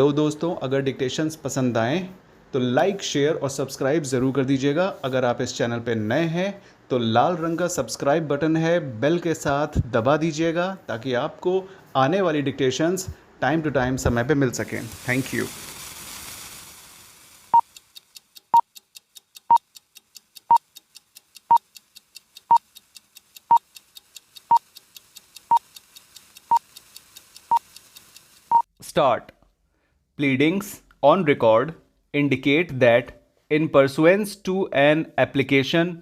Hello दोस्तों, अगर dictations पसंद आएँ तो लाइक, शेयर और सब्सक्राइब ज़रूर कर दीजिएगा। अगर आप इस चैनल पे नए हैं तो लाल रंग का सब्सक्राइब बटन है, बेल के साथ दबा दीजिएगा ताकि आपको आने वाली डिक्टेशंस टाइम टू टाइम समय पे मिल सकें। Thank you. Start. Pleadings on record indicate that, in pursuance to an application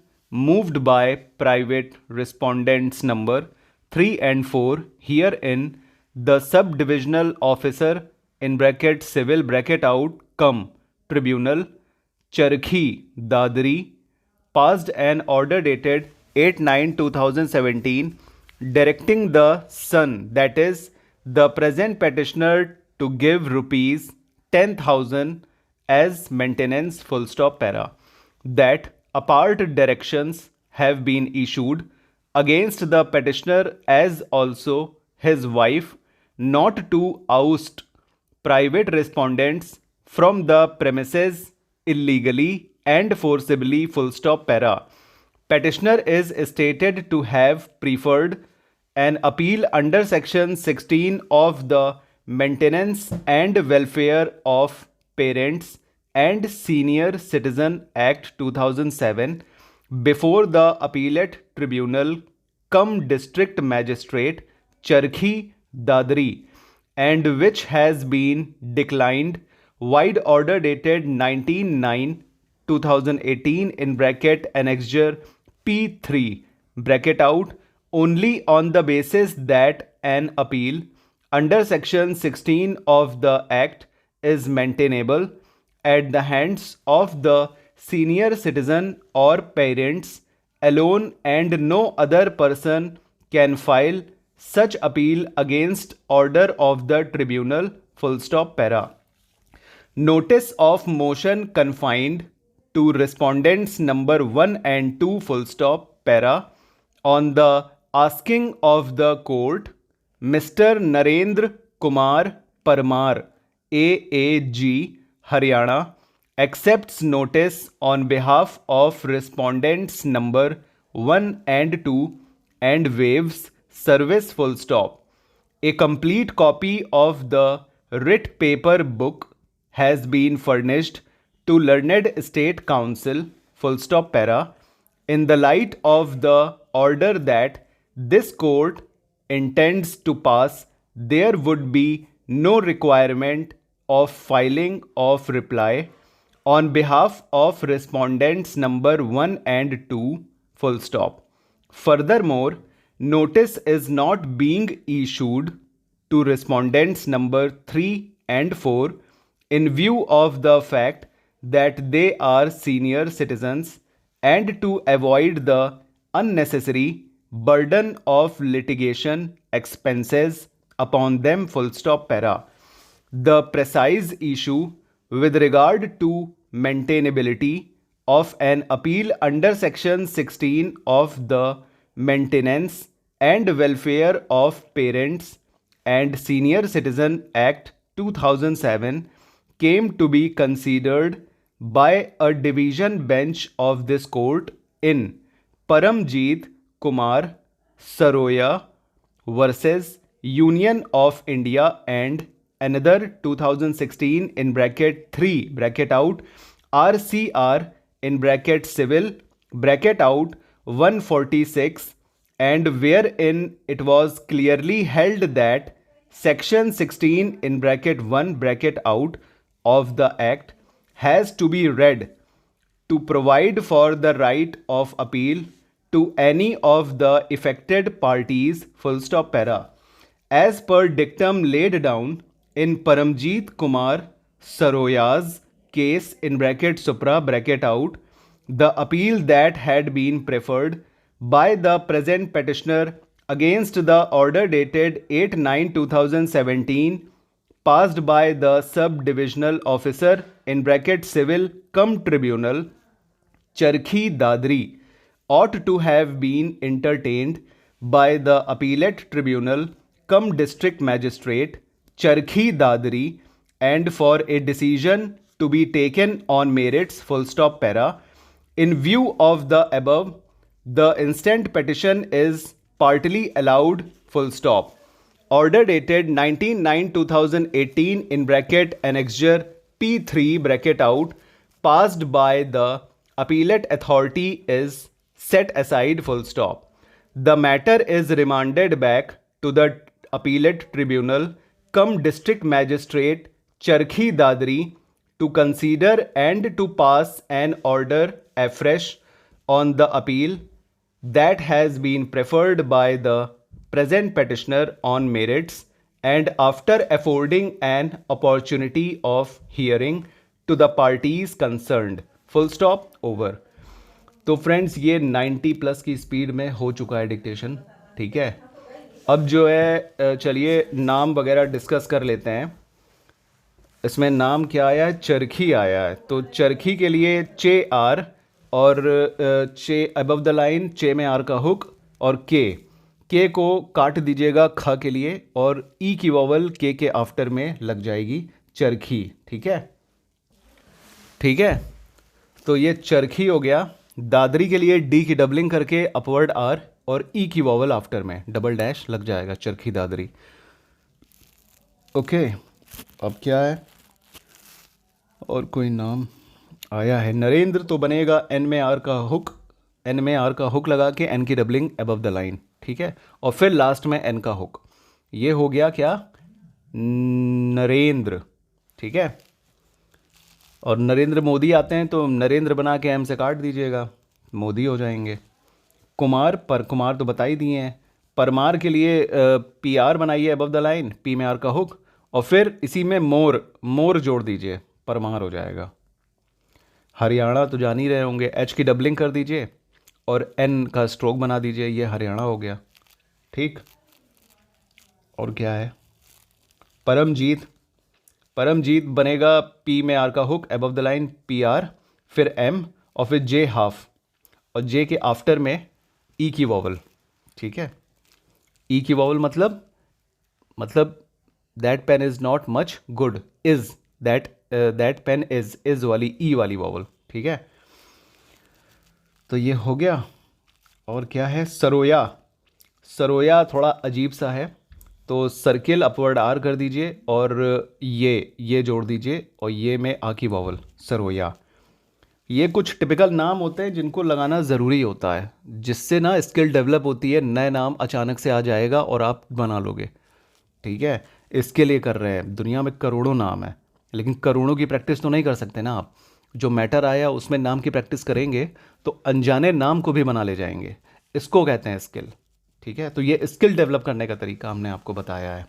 moved by private respondents number 3 and 4 herein, the subdivisional officer in bracket civil bracket out cum tribunal Charkhi Dadri passed an order dated 8/9/2017 directing the son, that is, the present petitioner, to give rupees 10,000 as maintenance full stop para. That apart directions have been issued against the petitioner as also his wife not to oust private respondents from the premises illegally and forcibly full stop para. Petitioner is stated to have preferred an appeal under section 16 of the Maintenance and Welfare of Parents and Senior Citizen Act 2007 before the Appellate Tribunal cum District Magistrate Charkhi Dadri, and which has been declined wide order dated 19/9/2018 in bracket annexure P3 bracket out only on the basis that an appeal under section 16 of the act is maintainable at the hands of the senior citizen or parents alone, and no other person can file such appeal against order of the tribunal full stop para. Notice of motion confined to respondents number 1 and 2 full stop para on the asking of the court. Mr. Narendra Kumar Parmar, AAG, Haryana, accepts notice on behalf of respondents number 1 and 2 and waives service full stop. A complete copy of the writ paper book has been furnished to Learned State Council full stop para in the light of the order that this court intends to pass. There would be no requirement of filing of reply on behalf of respondents number 1 and 2 full stop. Furthermore, notice is not being issued to respondents number 3 and 4 in view of the fact that they are senior citizens and to avoid the unnecessary burden of litigation expenses upon them full stop para. The precise issue with regard to maintainability of an appeal under section 16 of the Maintenance and Welfare of Parents and Senior Citizen Act 2007 came to be considered by a division bench of this court in Paramjeet Kumar Saroya versus Union of India and another 2016 in bracket 3 bracket out RCR in bracket civil bracket out 146, and wherein it was clearly held that section 16 in bracket 1 bracket out of the act has to be read to provide for the right of appeal to any of the affected parties full stop para. As per dictum laid down in Paramjeet Kumar Saroya's case in bracket supra bracket out, the appeal that had been preferred by the present petitioner against the order dated 8/9/2017 passed by the subdivisional officer in bracket civil cum tribunal Charkhi Dadri ought to have been entertained by the appellate tribunal cum district magistrate Charkhi Dadri and for a decision to be taken on merits full stop para. In view of the above, the instant petition is partly allowed full stop. Order dated 19/9/2018 in bracket annexure P3 bracket out passed by the appellate authority is set aside full stop. The matter is remanded back to the appellate tribunal cum district magistrate Charkhi Dadri to consider and to pass an order afresh on the appeal that has been preferred by the present petitioner on merits, and after affording an opportunity of hearing to the parties concerned. Full stop. Over. तो friends ये 90 plus की speed में हो चुका है dictation. ठीक है, अब जो है चलिए नाम वगैरह डिस्कस कर लेते हैं. इसमें नाम क्या आया है? चरखी आया है. तो चरखी के लिए चे आर और चे अबव द लाइन, चे में आर का हुक और के को काट दीजिएगा ख के लिए और ई की वॉवल के आफ्टर में लग जाएगी चरखी. ठीक है, ठीक है. तो ये चरखी हो गया. दादरी के लिए डी की डबलिंग करके अपवर्ड आर और ई की वॉवल आफ्टर में डबल डैश लग जाएगा चरखी दादरी. ओके, अब क्या है? और कोई नाम आया है नरेंद्र, तो बनेगा एन में आर का हुक, एन में आर का हुक लगा के एन की डबलिंग अबव द लाइन. ठीक है, और फिर लास्ट में एन का हुक. ये हो गया क्या? नरेंद्र. ठीक है, और नरेंद्र मोदी आते हैं तो नरेंद्र बना के एम से काट दीजिएगा, मोदी हो जाएंगे. कुमार, पर कुमार तो बता ही दिए हैं. परमार के लिए पी आर बनाइए अबव द लाइन, पी में आर का हुक, और फिर इसी में मोर जोड़ दीजिए, परमार हो जाएगा. हरियाणा तो जान ही रहे होंगे, एच की डबलिंग कर दीजिए और एन का स्ट्रोक बना दीजिए, ये हरियाणा हो गया. ठीक, और क्या है? परमजीत, परमजीत बनेगा पी में आर का hook above the line P R, फिर एम और फिर जे हाफ, और जे के आफ्टर में ई की वॉवल. ठीक है, ई की वॉवल मतलब that pain is not much good, is that pain is वाली ई वाली वॉवल. ठीक है, तो ये हो गया. और क्या है? सरोया. सरोया थोड़ा अजीब सा है, तो सर्किल अपवर्ड आर कर दीजिए और ये जोड़ दीजिए और ये में आ की वॉवल, सरोया. ये कुछ टिपिकल नाम होते हैं जिनको लगाना ज़रूरी होता है, जिससे ना स्किल डेवलप होती है. नए नाम अचानक से आ जाएगा और आप बना लोगे. ठीक है, इसके लिए कर रहे हैं. दुनिया में करोड़ों नाम है, लेकिन करोड़ों की प्रैक्टिस तो नहीं कर सकते ना आप. जो मैटर आया उसमें नाम की प्रैक्टिस करेंगे तो अनजाने नाम को भी बना ले जाएंगे. इसको कहते हैं स्किल. ठीक है, तो ये स्किल डेवलप करने का तरीका हमने आपको बताया है.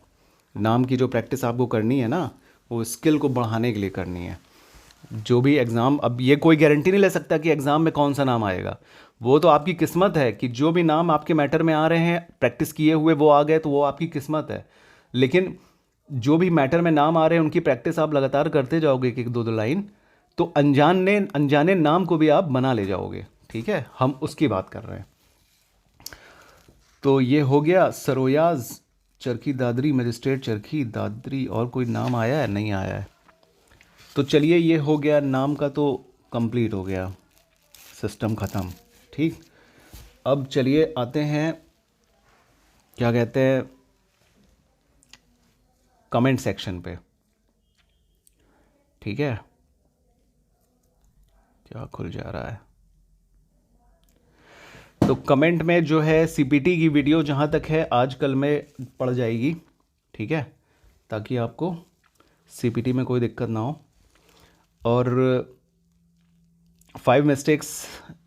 नाम की जो प्रैक्टिस आपको करनी है ना, वो स्किल को बढ़ाने के लिए करनी है. जो भी एग्ज़ाम, अब ये कोई गारंटी नहीं ले सकता कि एग्ज़ाम में कौन सा नाम आएगा. वो तो आपकी किस्मत है कि जो भी नाम आपके मैटर में आ रहे हैं प्रैक्टिस किए हुए वो आ गए, तो वो आपकी किस्मत है. लेकिन जो भी मैटर में नाम आ रहे हैं उनकी प्रैक्टिस आप लगातार करते जाओगे, एक दो लाइन, तो अनजाने नाम को भी आप बना ले जाओगे. ठीक है, हम उसकी बात कर रहे हैं. तो ये हो गया सरोयाज, चरखी दादरी, मजिस्ट्रेट चरखी दादरी. और कोई नाम आया है? नहीं आया है. तो चलिए ये हो गया नाम का, तो कंप्लीट हो गया, सिस्टम ख़त्म. ठीक, अब चलिए आते हैं, क्या कहते हैं, कमेंट सेक्शन पे. ठीक है, क्या खुल जा रहा है? तो कमेंट में जो है सीपीटी की वीडियो जहाँ तक है आज कल में पड़ जाएगी. ठीक है, ताकि आपको सीपीटी में कोई दिक्कत ना हो. और 5 मिस्टेक्स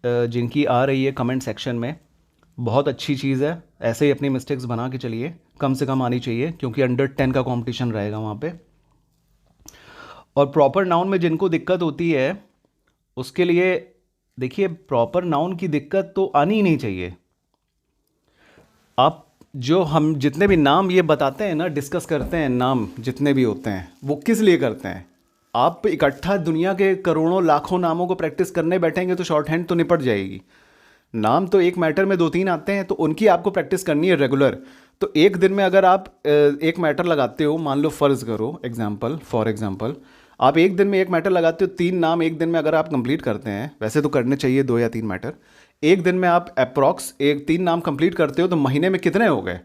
जिनकी आ रही है कमेंट सेक्शन में, बहुत अच्छी चीज़ है. ऐसे ही अपनी मिस्टेक्स बना के चलिए, कम से कम आनी चाहिए, क्योंकि अंडर 10 का कंपटीशन रहेगा वहाँ पे. और प्रॉपर नाउन में जिनको दिक्कत होती है उसके लिए देखिए, प्रॉपर नाउन की दिक्कत तो आनी ही नहीं चाहिए. आप जो हम जितने भी नाम ये बताते हैं ना, डिस्कस करते हैं, नाम जितने भी होते हैं वो किस लिए करते हैं? आप इकट्ठा दुनिया के करोड़ों लाखों नामों को प्रैक्टिस करने बैठेंगे तो शॉर्ट हैंड तो निपट जाएगी. नाम तो एक मैटर में 2-3 आते हैं, तो उनकी आपको प्रैक्टिस करनी है रेगुलर. तो एक दिन में अगर आप एक मैटर लगाते हो, मान लो फ़र्ज़ करो फॉर एग्जांपल आप एक दिन में एक मैटर लगाते हो, 3 नाम एक दिन में अगर आप कंप्लीट करते हैं, वैसे तो करने चाहिए 2 या 3 मैटर, एक दिन में आप अप्रॉक्स 3 नाम कंप्लीट करते हो, तो महीने में कितने हो गए?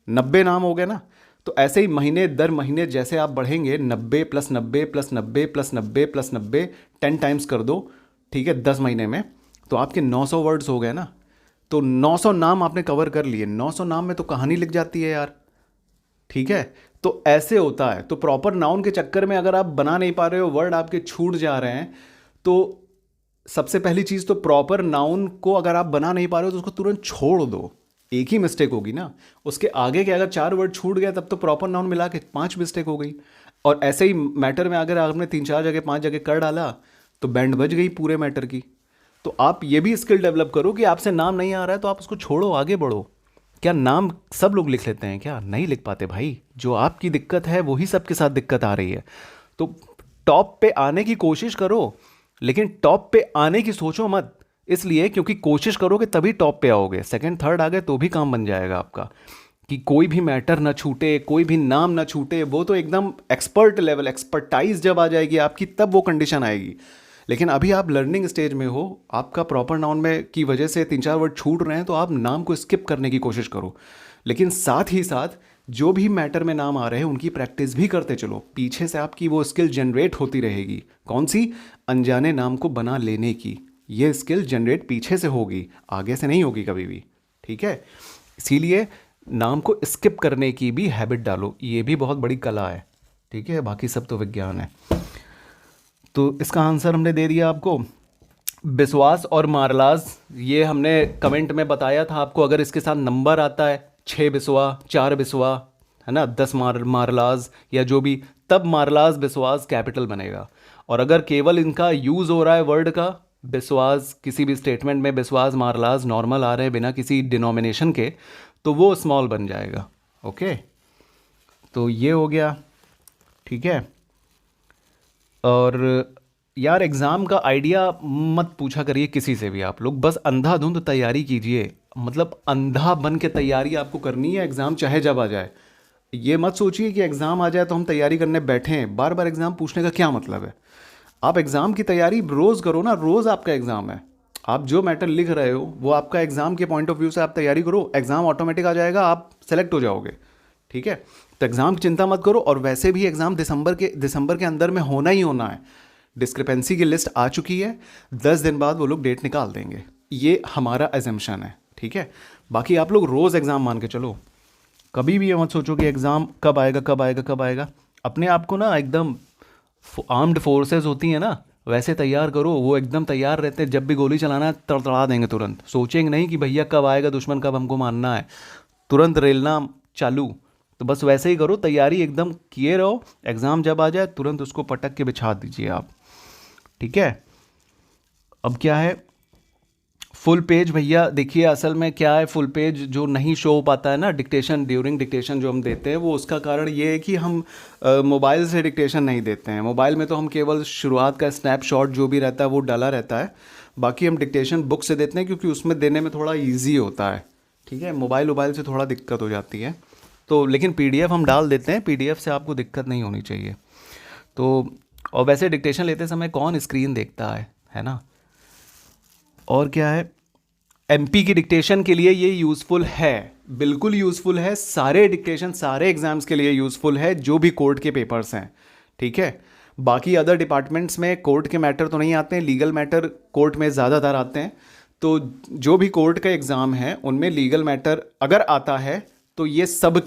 90 नाम हो गए ना। तो ऐसे ही महीने दर महीने जैसे आप बढ़ेंगे, 90 plus 90 plus 90 plus 90 plus 90 10 times कर दो, ठीक है, 10 महीने में, तो आपके 900 वर्ड्स हो गए ना। तो 900 नाम आपने कवर कर लिए। 900 नाम में तो कहानी लिख जाती है यार, ठीक है। तो ऐसे होता है। तो प्रॉपर नाउन के चक्कर में अगर आप बना नहीं पा रहे हो, वर्ड आपके छूट जा रहे हैं, तो सबसे पहली चीज़ तो प्रॉपर नाउन को अगर आप बना नहीं पा रहे हो तो उसको तुरंत छोड़ दो। एक ही मिस्टेक होगी ना, उसके आगे के अगर 4 वर्ड छूट गया तब तो प्रॉपर नाउन मिला के 5 मिस्टेक हो गई। और ऐसे ही मैटर में अगर आपने 3-4 जगह 5 जगह कर डाला तो बैंड बज गई पूरे मैटर की। तो आप ये भी स्किल डेवलप करो कि आपसे नाम नहीं आ रहा है तो आप उसको छोड़ो, आगे बढ़ो। क्या नाम सब लोग लिख लेते हैं? क्या नहीं लिख पाते भाई? जो आपकी दिक्कत है वही सबके साथ दिक्कत आ रही है। तो टॉप पे आने की कोशिश करो, लेकिन टॉप पे आने की सोचो मत, इसलिए क्योंकि कोशिश करोगे तभी टॉप पे आओगे। सेकंड थर्ड आ गए तो भी काम बन जाएगा आपका, कि कोई भी मैटर ना छूटे, कोई भी नाम ना छूटे। वो तो एकदम एक्सपर्ट लेवल, एक्सपर्टाइज जब आ जाएगी आपकी तब वो कंडीशन आएगी। लेकिन अभी आप लर्निंग स्टेज में हो, आपका प्रॉपर नाउन में की वजह से 3-4 वर्ड छूट रहे हैं, तो आप नाम को स्किप करने की कोशिश करो। लेकिन साथ ही साथ जो भी मैटर में नाम आ रहे हैं उनकी प्रैक्टिस भी करते चलो। पीछे से आपकी वो स्किल जनरेट होती रहेगी। कौन सी? अनजाने नाम को बना लेने की। ये स्किल जनरेट पीछे से होगी, आगे से नहीं होगी कभी भी, ठीक है। इसीलिए नाम को स्किप करने की भी हैबिट डालो, ये भी बहुत बड़ी कला है, ठीक है। बाकी सब तो विज्ञान है। तो इसका आंसर हमने दे दिया आपको। बिस्वास और मारलाज, ये हमने कमेंट में बताया था आपको। अगर इसके साथ नंबर आता है 6 बिस्वा, 4 बिस्वा, है ना, 10 मारलाज या जो भी, तब मारलाज बिस्वास कैपिटल बनेगा। और अगर केवल इनका यूज़ हो रहा है वर्ड का, बिस्वास, किसी भी स्टेटमेंट में बिस्वास मारलाज नॉर्मल आ रहे हैं बिना किसी डिनोमिनेशन के, तो वो स्मॉल बन जाएगा। ओके, तो ये हो गया, ठीक है। और यार एग्ज़ाम का आइडिया मत पूछा करिए किसी से भी आप लोग, बस अंधाधुंध तैयारी कीजिए। मतलब अंधा बन के तैयारी आपको करनी है, एग्ज़ाम चाहे जब आ जाए। ये मत सोचिए कि एग्ज़ाम आ जाए तो हम तैयारी करने बैठे हैं। बार बार एग्ज़ाम पूछने का क्या मतलब है? आप एग्ज़ाम की तैयारी रोज़ करो ना, रोज़ आपका एग्ज़ाम है। आप जो मैटर लिख रहे हो वो आपका एग्ज़ाम के पॉइंट ऑफ व्यू से आप तैयारी करो, एग्ज़ाम ऑटोमेटिक आ जाएगा, आप सेलेक्ट हो जाओगे, ठीक है। तो एग्ज़ाम की चिंता मत करो। और वैसे भी एग्ज़ाम दिसंबर के अंदर में होना ही होना है। डिस्क्रिपेंसी की लिस्ट आ चुकी है, 10 दिन बाद वो लोग डेट निकाल देंगे, ये हमारा एजम्पशन है, ठीक है। बाकी आप लोग रोज़ एग्ज़ाम मान के चलो, कभी भी ये मत सोचो कि एग्ज़ाम कब आएगा कब आएगा कब आएगा। अपने आप को ना एकदम आर्म्ड फोर्सेस होती हैं ना, वैसे तैयार करो। वो एकदम तैयार रहते हैं, जब भी गोली चलाना है तड़तड़ा देंगे तुरंत। सोचेंगे नहीं कि भैया कब आएगा दुश्मन, कब हमको मारना है, तुरंत रेलना चालू। तो बस वैसे ही करो, तैयारी एकदम किए रहो। एग्ज़ाम जब आ जाए तुरंत उसको पटक के बिछा दीजिए आप, ठीक है। अब क्या है फुल पेज? भैया देखिए, असल में क्या है, फुल पेज जो नहीं शो हो पाता है ना डिक्टेशन, ड्यूरिंग डिक्टेशन जो हम देते हैं, वो उसका कारण ये है कि हम मोबाइल से डिक्टेशन नहीं देते हैं। मोबाइल में तो हम केवल शुरुआत का स्नैपशॉट जो भी रहता है वो डाला रहता है, बाकी हम डिक्टेशन बुक से देते हैं क्योंकि उसमें देने में थोड़ा ईजी होता है, ठीक है। मोबाइल से थोड़ा दिक्कत हो जाती है। तो लेकिन PDF हम डाल देते हैं, PDF से आपको दिक्कत नहीं होनी चाहिए। तो और वैसे डिक्टेशन लेते समय कौन स्क्रीन देखता है ना। और क्या है, MP की डिक्टेशन के लिए ये यूज़फुल है, बिल्कुल यूज़फुल है। सारे डिक्टेशन सारे एग्ज़ाम्स के लिए यूज़फुल है, जो भी कोर्ट के पेपर्स हैं, ठीक है। बाकी अदर डिपार्टमेंट्स में कोर्ट के मैटर तो नहीं आते हैं, लीगल मैटर कोर्ट में ज़्यादातर आते हैं। तो जो भी कोर्ट का एग्ज़ाम है उनमें लीगल मैटर अगर आता है तो ये सब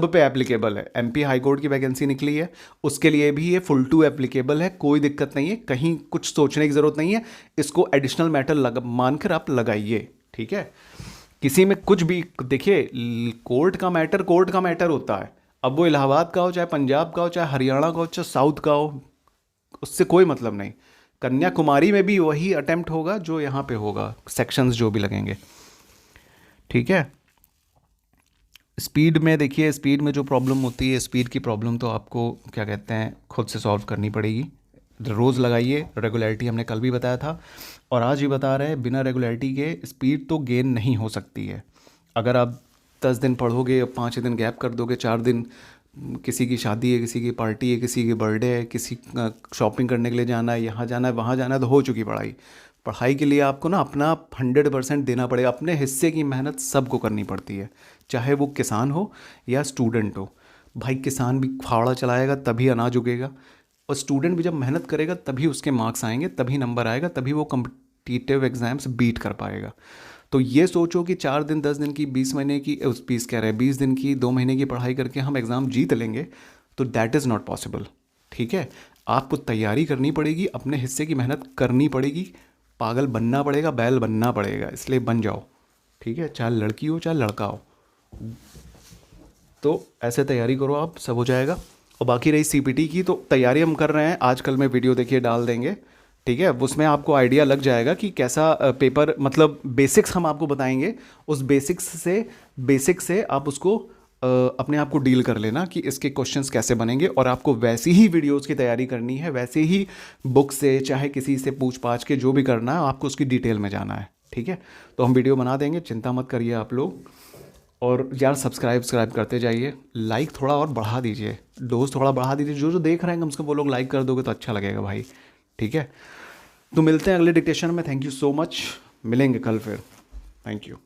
पे एप्लीकेबल है। MP हाई कोर्ट की वैकेंसी निकली है, उसके लिए भी ये फुल टू एप्लीकेबल है, कोई दिक्कत नहीं है, कहीं कुछ सोचने की ज़रूरत नहीं है। इसको एडिशनल मैटर मानकर आप लगाइए, ठीक है। किसी में कुछ भी देखिए, कोर्ट का मैटर होता है। अब वो इलाहाबाद का हो, चाहे पंजाब का हो, चाहे हरियाणा का हो, चाहे साउथ का हो, उससे कोई मतलब नहीं। कन्याकुमारी में भी वही अटेम्प्ट होगा जो यहाँ पे होगा, सेक्शंस जो भी लगेंगे, ठीक है। स्पीड में देखिए, स्पीड में जो प्रॉब्लम होती है, स्पीड की प्रॉब्लम तो आपको क्या कहते हैं खुद से सॉल्व करनी पड़ेगी। रोज़ लगाइए, रेगुलरिटी हमने कल भी बताया था और आज भी बता रहे हैं, बिना रेगुलरिटी के स्पीड तो गेन नहीं हो सकती है। अगर आप 10 दिन पढ़ोगे, 5 दिन गैप कर दोगे, 4 दिन किसी की शादी है, किसी की पार्टी है, किसी की बर्थडे है, किसी शॉपिंग करने के लिए जाना है, यहाँ जाना है, वहाँ जाना है, तो हो चुकी पढ़ाई। पढ़ाई के लिए आपको ना अपना 100% देना पड़ेगा, अपने हिस्से की मेहनत सबको करनी पड़ती है, चाहे वो किसान हो या स्टूडेंट हो। भाई किसान भी फावड़ा चलाएगा तभी अनाज उगेगा, और स्टूडेंट भी जब मेहनत करेगा तभी उसके मार्क्स आएंगे, तभी नंबर आएगा, तभी वो कम्पिटिटिव एग्ज़ाम्स बीट कर पाएगा। तो ये सोचो कि 4 दिन 10 दिन की 20 महीने की उस 20 कह रहे हैं 20 दिन की 2 महीने की पढ़ाई करके हम एग्ज़ाम जीत लेंगे, तो दैट इज़ नॉट पॉसिबल। ठीक है, आपको तैयारी करनी पड़ेगी, अपने हिस्से की मेहनत करनी पड़ेगी, पागल बनना पड़ेगा, बैल बनना पड़ेगा, इसलिए बन जाओ। ठीक है, चाहे लड़की हो चाहे लड़का हो, तो ऐसे तैयारी करो आप, सब हो जाएगा। और बाकी रही सीपीटी की, तो तैयारी हम कर रहे हैं, आजकल में वीडियो देखिए डाल देंगे। ठीक है, उसमें आपको आइडिया लग जाएगा कि कैसा पेपर, मतलब बेसिक्स हम आपको बताएंगे, उस बेसिक्स से आप उसको अपने आप को डील कर लेना कि इसके क्वेश्चंस कैसे बनेंगे, और आपको वैसी ही वीडियोस की तैयारी करनी है, वैसे ही बुक से चाहे किसी से पूछ पाछ के जो भी करना है आपको उसकी डिटेल में जाना है। ठीक है, तो हम वीडियो बना देंगे, चिंता मत करिए आप लोग। और यार सब्सक्राइब करते जाइए, लाइक थोड़ा और बढ़ा दीजिए, डोज थोड़ा बढ़ा दीजिए, जो जो देख रहे हैं कम से कम वो लोग लाइक कर दोगे तो अच्छा लगेगा भाई। ठीक है, तो मिलते हैं अगले डिक्टेशन में। थैंक यू सो मच, मिलेंगे कल फिर। Thank you.